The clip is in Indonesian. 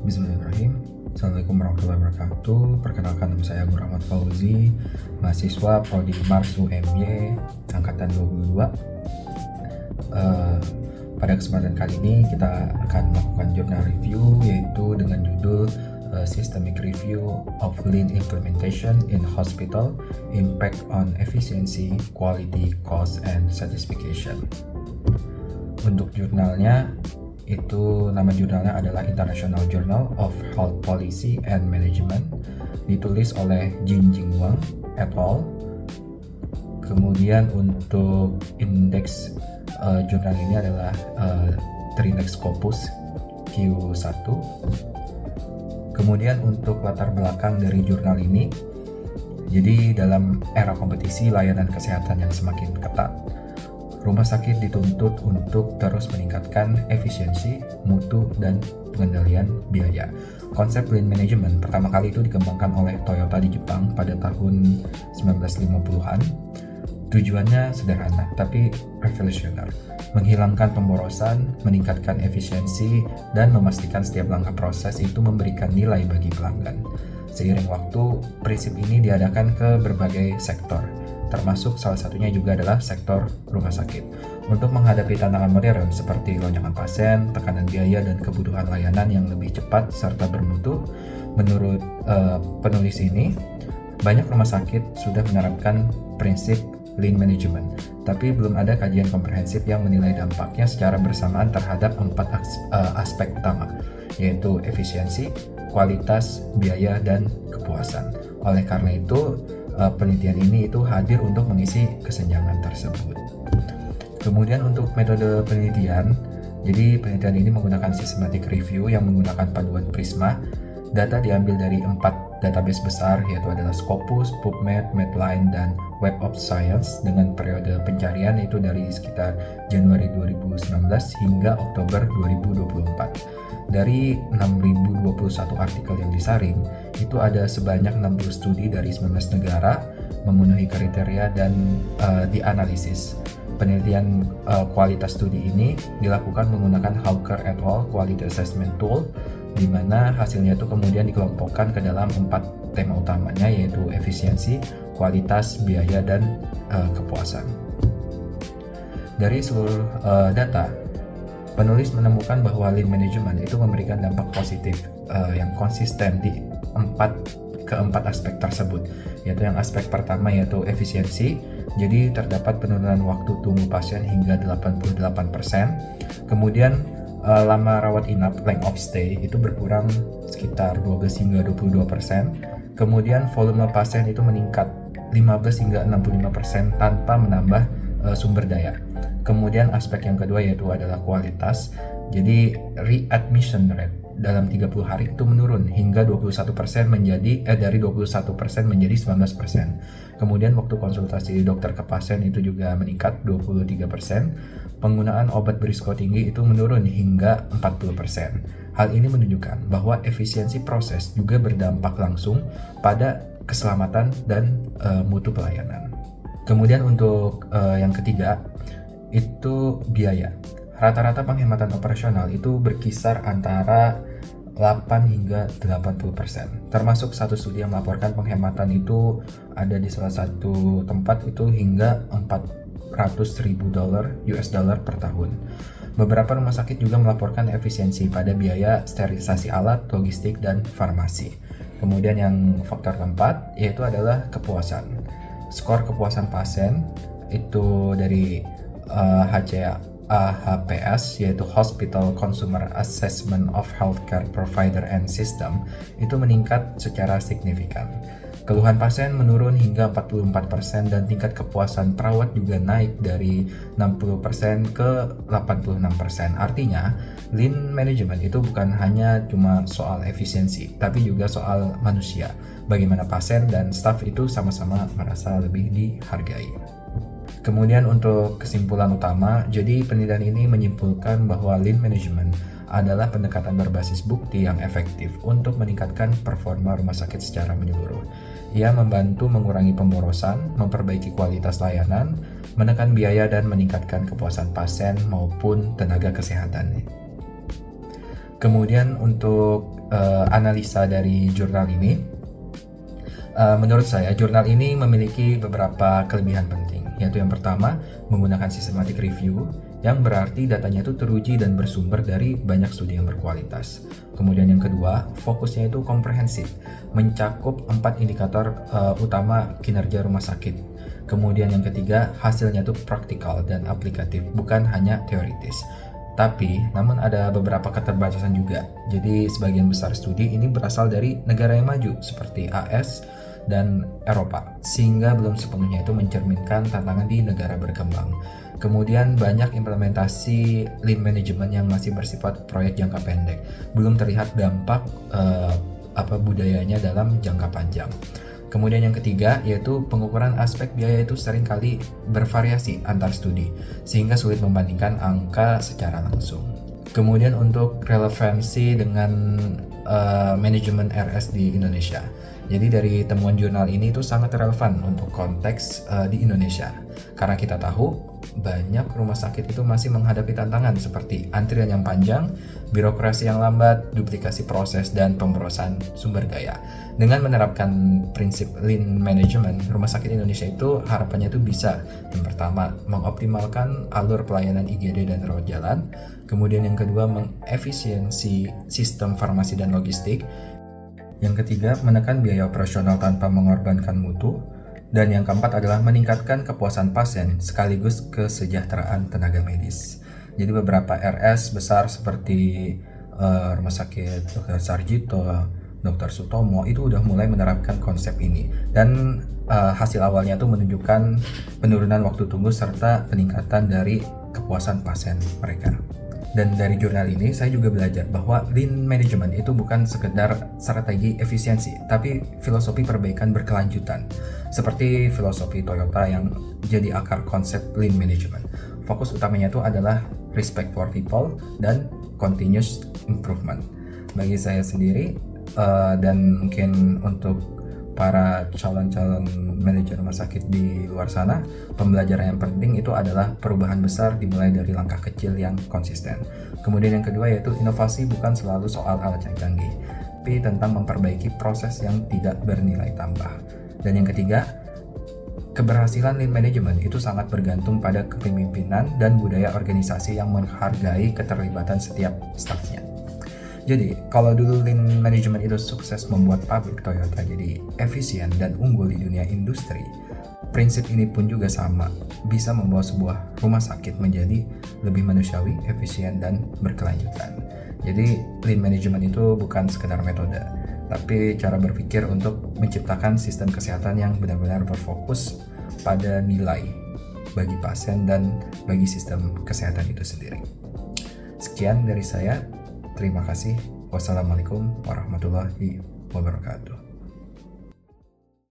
Bismillahirrahmanirrahim. Assalamualaikum warahmatullahi wabarakatuh. Perkenalkan, nama saya Agung Rahmat Fauzi, mahasiswa Prodi Mars UMY angkatan 22. Pada kesempatan kali ini kita akan melakukan jurnal review, yaitu dengan judul Systemic Review of Lean Implementation in Hospital, Impact on Efficiency, Quality, Cost, and Satisfaction. Untuk jurnalnya, itu nama jurnalnya adalah International Journal of Health Policy and Management, ditulis oleh Jinjing Wang et al. Kemudian untuk indeks jurnal ini adalah Trinex Scopus Q1. Kemudian untuk latar belakang dari jurnal ini, jadi dalam era kompetisi layanan kesehatan yang semakin ketat, rumah sakit dituntut untuk terus meningkatkan efisiensi, mutu, dan pengendalian biaya. Konsep Lean Management pertama kali itu dikembangkan oleh Toyota di Jepang pada tahun 1950-an. Tujuannya sederhana, tapi revolusioner. Menghilangkan pemborosan, meningkatkan efisiensi, dan memastikan setiap langkah proses itu memberikan nilai bagi pelanggan. Seiring waktu, prinsip ini diadakan ke berbagai sektor, termasuk salah satunya juga adalah sektor rumah sakit. Untuk menghadapi tantangan modern seperti lonjakan pasien, tekanan biaya, dan kebutuhan layanan yang lebih cepat serta bermutu, menurut penulis ini, banyak rumah sakit sudah menerapkan prinsip Lean Management, tapi belum ada kajian komprehensif yang menilai dampaknya secara bersamaan terhadap 4 aspek utama, yaitu efisiensi, kualitas, biaya, dan kepuasan. Oleh karena itu, penelitian ini itu hadir untuk mengisi kesenjangan tersebut. Kemudian untuk metode penelitian, jadi penelitian ini menggunakan systematic review yang menggunakan paduan Prisma. Data diambil dari 4 database besar, yaitu adalah Scopus, PubMed, Medline, dan Web of Science, dengan periode pencarian itu dari sekitar Januari 2019 hingga Oktober 2024. Dari 6.021 artikel yang disaring, itu ada sebanyak 60 studi dari 19 negara memenuhi kriteria dan dianalisis. Penelitian kualitas studi ini dilakukan menggunakan Hawker et al. Quality Assessment Tool, di mana hasilnya itu kemudian dikelompokkan ke dalam 4 tema utamanya, yaitu efisiensi, kualitas, biaya, dan kepuasan. Dari seluruh data, penulis menemukan bahwa Lean Management itu memberikan dampak positif yang konsisten di keempat aspek tersebut, yaitu yang aspek pertama yaitu efisiensi. Jadi terdapat penurunan waktu tunggu pasien hingga 88%. Kemudian lama rawat inap, length of stay, itu berkurang sekitar 12 hingga 22%. Kemudian volume pasien itu meningkat 15 hingga 65% tanpa menambah sumber daya. Kemudian aspek yang kedua yaitu adalah kualitas. Jadi readmission rate dalam 30 hari itu menurun hingga 21% dari 21% menjadi 19%. Kemudian waktu konsultasi dokter ke pasien itu juga meningkat 23%. Penggunaan obat berisiko tinggi itu menurun hingga 40%. Hal ini menunjukkan bahwa efisiensi proses juga berdampak langsung pada keselamatan dan mutu pelayanan. Kemudian untuk yang ketiga itu biaya. Rata-rata penghematan operasional itu berkisar antara 8 hingga 80%. Termasuk satu studi yang melaporkan penghematan itu ada di salah satu tempat itu hingga $400.000 per tahun. Beberapa rumah sakit juga melaporkan efisiensi pada biaya sterilisasi alat, logistik, dan farmasi. Kemudian yang faktor keempat yaitu adalah kepuasan. Skor kepuasan pasien itu dari HCAHPS, yaitu Hospital Consumer Assessment of Healthcare Provider and System, itu meningkat secara signifikan. Keluhan pasien menurun hingga 44% dan tingkat kepuasan perawat juga naik dari 60% ke 86%. Artinya, Lean Management itu bukan hanya cuma soal efisiensi, tapi juga soal manusia. Bagaimana pasien dan staf itu sama-sama merasa lebih dihargai. Kemudian untuk kesimpulan utama, jadi penelitian ini menyimpulkan bahwa Lean Management adalah pendekatan berbasis bukti yang efektif untuk meningkatkan performa rumah sakit secara menyeluruh. Ia membantu mengurangi pemborosan, memperbaiki kualitas layanan, menekan biaya, dan meningkatkan kepuasan pasien maupun tenaga kesehatan. Kemudian untuk analisa dari jurnal ini, menurut saya jurnal ini memiliki beberapa kelebihan penting, yaitu yang pertama, menggunakan systematic review, yang berarti datanya itu teruji dan bersumber dari banyak studi yang berkualitas. Kemudian yang kedua, fokusnya itu komprehensif, mencakup 4 indikator utama kinerja rumah sakit. Kemudian yang ketiga, hasilnya itu praktikal dan aplikatif, bukan hanya teoritis. Tapi, namun ada beberapa keterbatasan juga. Jadi, sebagian besar studi ini berasal dari negara yang maju, seperti AS dan Eropa, sehingga belum sepenuhnya itu mencerminkan tantangan di negara berkembang. Kemudian banyak implementasi lean management yang masih bersifat proyek jangka pendek, belum terlihat dampak budayanya dalam jangka panjang. Kemudian yang ketiga yaitu pengukuran aspek biaya itu seringkali bervariasi antar studi, sehingga sulit membandingkan angka secara langsung. Kemudian untuk relevansi dengan manajemen RS di Indonesia. Jadi dari temuan jurnal ini itu sangat relevan untuk konteks di Indonesia. Karena kita tahu banyak rumah sakit itu masih menghadapi tantangan seperti antrian yang panjang, birokrasi yang lambat, duplikasi proses, dan pemborosan sumber daya. Dengan menerapkan prinsip lean management, rumah sakit Indonesia itu harapannya itu bisa yang pertama mengoptimalkan alur pelayanan IGD dan rawat jalan, kemudian yang kedua mengefisiensi sistem farmasi dan logistik, yang ketiga menekan biaya operasional tanpa mengorbankan mutu, dan yang keempat adalah meningkatkan kepuasan pasien sekaligus kesejahteraan tenaga medis. Jadi beberapa RS besar seperti Rumah Sakit Dr. Sarjito, Dr. Sutomo itu udah mulai menerapkan konsep ini, dan hasil awalnya tuh menunjukkan penurunan waktu tunggu serta peningkatan dari kepuasan pasien mereka. Dan dari jurnal ini saya juga belajar bahwa lean management itu bukan sekedar strategi efisiensi, tapi filosofi perbaikan berkelanjutan. Seperti filosofi Toyota yang jadi akar konsep lean management. Fokus utamanya itu adalah respect for people dan continuous improvement. Bagi saya sendiri dan mungkin untuk para calon-calon manajer rumah sakit di luar sana, pembelajaran yang penting itu adalah perubahan besar dimulai dari langkah kecil yang konsisten. Kemudian yang kedua yaitu inovasi bukan selalu soal alat yang canggih, tapi tentang memperbaiki proses yang tidak bernilai tambah. Dan yang ketiga, keberhasilan lean management itu sangat bergantung pada kepemimpinan dan budaya organisasi yang menghargai keterlibatan setiap stafnya. Jadi, kalau dulu lean management itu sukses membuat pabrik Toyota jadi efisien dan unggul di dunia industri, prinsip ini pun juga sama, bisa membawa sebuah rumah sakit menjadi lebih manusiawi, efisien, dan berkelanjutan. Jadi, lean management itu bukan sekedar metode, tapi cara berpikir untuk menciptakan sistem kesehatan yang benar-benar berfokus pada nilai bagi pasien dan bagi sistem kesehatan itu sendiri. Sekian dari saya. Terima kasih. Wassalamualaikum warahmatullahi wabarakatuh.